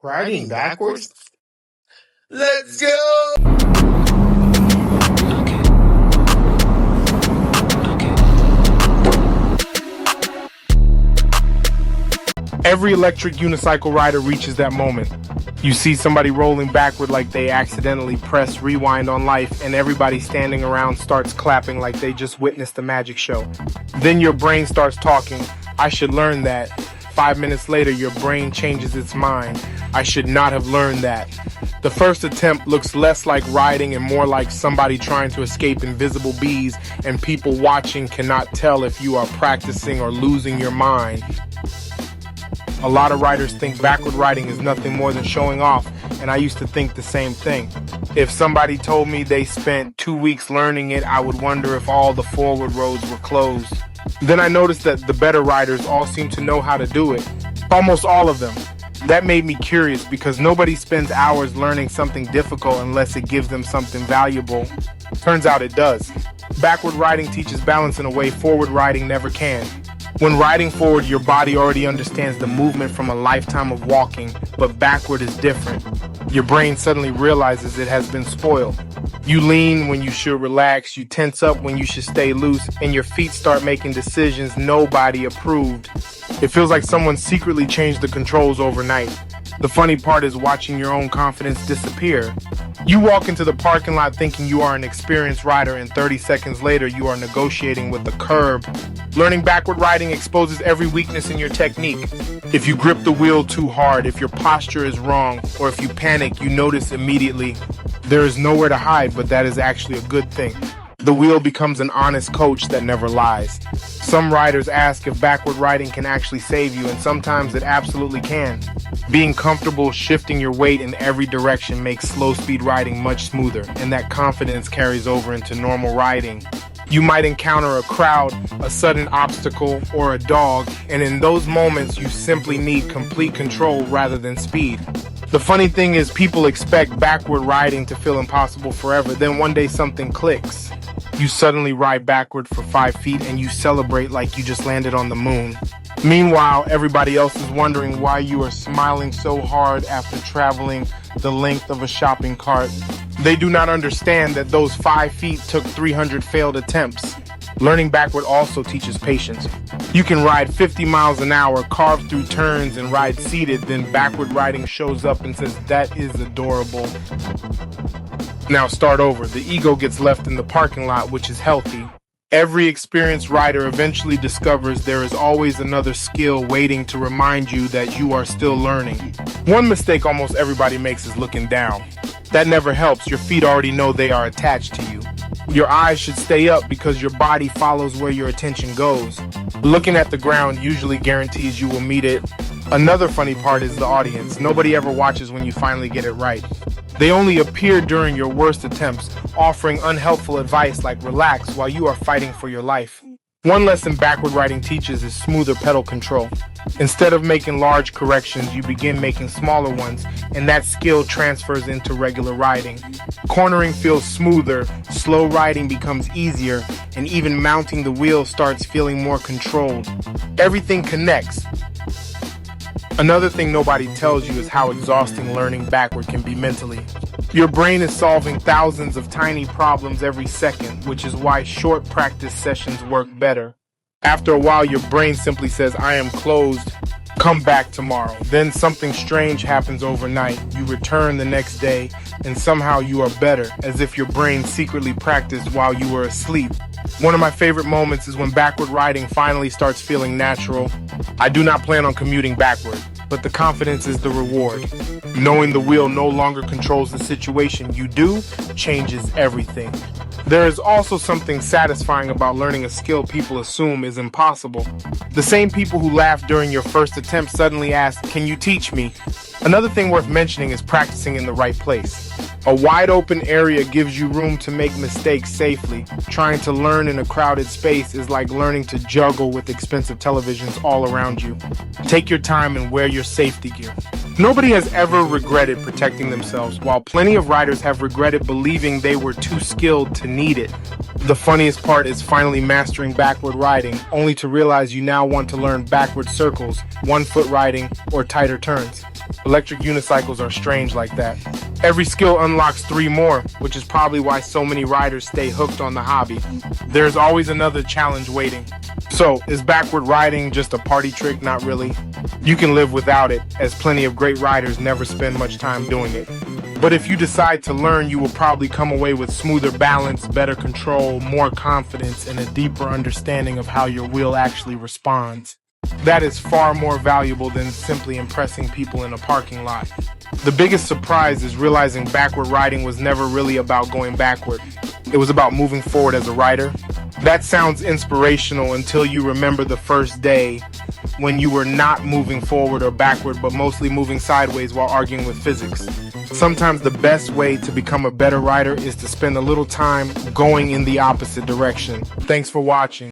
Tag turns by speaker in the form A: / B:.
A: Riding backwards? Let's go!
B: Every electric unicycle rider reaches that moment. You see somebody rolling backward like they accidentally pressed rewind on life, and everybody standing around starts clapping like they just witnessed a magic show. Then your brain starts talking. I should learn that. 5 minutes later, your brain changes its mind. I should not have learned that. The first attempt looks less like riding and more like somebody trying to escape invisible bees, and people watching cannot tell if you are practicing or losing your mind. A lot of riders think backward riding is nothing more than showing off, and I used to think the same thing. If somebody told me they spent 2 weeks learning it, I would wonder if all the forward roads were closed. Then I noticed that the better riders all seem to know how to do it. Almost all of them. That made me curious because nobody spends hours learning something difficult unless it gives them something valuable. Turns out it does. Backward riding teaches balance in a way forward riding never can. When riding forward, your body already understands the movement from a lifetime of walking, but backward is different. Your brain suddenly realizes it has been spoiled. You lean when you should relax, you tense up when you should stay loose, and your feet start making decisions nobody approved. It feels like someone secretly changed the controls overnight. The funny part is watching your own confidence disappear. You walk into the parking lot thinking you are an experienced rider, and 30 seconds later you are negotiating with the curb. Learning backward riding exposes every weakness in your technique. If you grip the wheel too hard, if your posture is wrong, or if you panic, you notice immediately. There is nowhere to hide, but that is actually a good thing. The wheel becomes an honest coach that never lies. Some riders ask if backward riding can actually save you, and sometimes it absolutely can. Being comfortable shifting your weight in every direction makes slow-speed riding much smoother, and that confidence carries over into normal riding. You might encounter a crowd, a sudden obstacle, or a dog, and in those moments you simply need complete control rather than speed. The funny thing is, people expect backward riding to feel impossible forever, then one day something clicks. You suddenly ride backward for 5 feet and you celebrate like you just landed on the moon. Meanwhile, everybody else is wondering why you are smiling so hard after traveling the length of a shopping cart. They do not understand that those 5 feet took 300 failed attempts. Learning backward also teaches patience. You can ride 50 miles an hour, carve through turns, and ride seated, then backward riding shows up and says, "That is adorable. Now start over." The ego gets left in the parking lot, which is healthy. Every experienced rider eventually discovers there is always another skill waiting to remind you that you are still learning. One mistake almost everybody makes is looking down. That never helps. Your feet already know they are attached to you. Your eyes should stay up because your body follows where your attention goes. Looking at the ground usually guarantees you will meet it. Another funny part is the audience. Nobody ever watches when you finally get it right. They only appear during your worst attempts, offering unhelpful advice like relax while you are fighting for your life. One lesson backward riding teaches is smoother pedal control. Instead of making large corrections, you begin making smaller ones, and that skill transfers into regular riding. Cornering feels smoother, slow riding becomes easier, and even mounting the wheel starts feeling more controlled. Everything connects. Another thing nobody tells you is how exhausting learning backward can be mentally. Your brain is solving thousands of tiny problems every second, which is why short practice sessions work better. After a while, your brain simply says, "I am closed, come back tomorrow." Then something strange happens overnight. You return the next day, and somehow you are better, as if your brain secretly practiced while you were asleep. One of my favorite moments is when backward riding finally starts feeling natural. I do not plan on commuting backward, but the confidence is the reward. Knowing the wheel no longer controls the situation you do changes everything. There is also something satisfying about learning a skill people assume is impossible. The same people who laughed during your first attempt suddenly ask, "Can you teach me?" Another thing worth mentioning is practicing in the right place. A wide open area gives you room to make mistakes safely. Trying to learn in a crowded space is like learning to juggle with expensive televisions all around you. Take your time and wear your safety gear. Nobody has ever regretted protecting themselves, while plenty of riders have regretted believing they were too skilled to need it. The funniest part is finally mastering backward riding, only to realize you now want to learn backward circles, 1-foot riding, or tighter turns. Electric unicycles are strange like that. Every skill unlocks 3 more, which is probably why so many riders stay hooked on the hobby. There's always another challenge waiting. So, is backward riding just a party trick? Not really. You can live without it, as plenty of great riders never spend much time doing it. But if you decide to learn, you will probably come away with smoother balance, better control, more confidence, and a deeper understanding of how your wheel actually responds. That is far more valuable than simply impressing people in a parking lot. The biggest surprise is realizing backward riding was never really about going backward. It was about moving forward as a rider. That sounds inspirational until you remember the first day when you were not moving forward or backward, but mostly moving sideways while arguing with physics. Sometimes the best way to become a better rider is to spend a little time going in the opposite direction. Thanks for watching.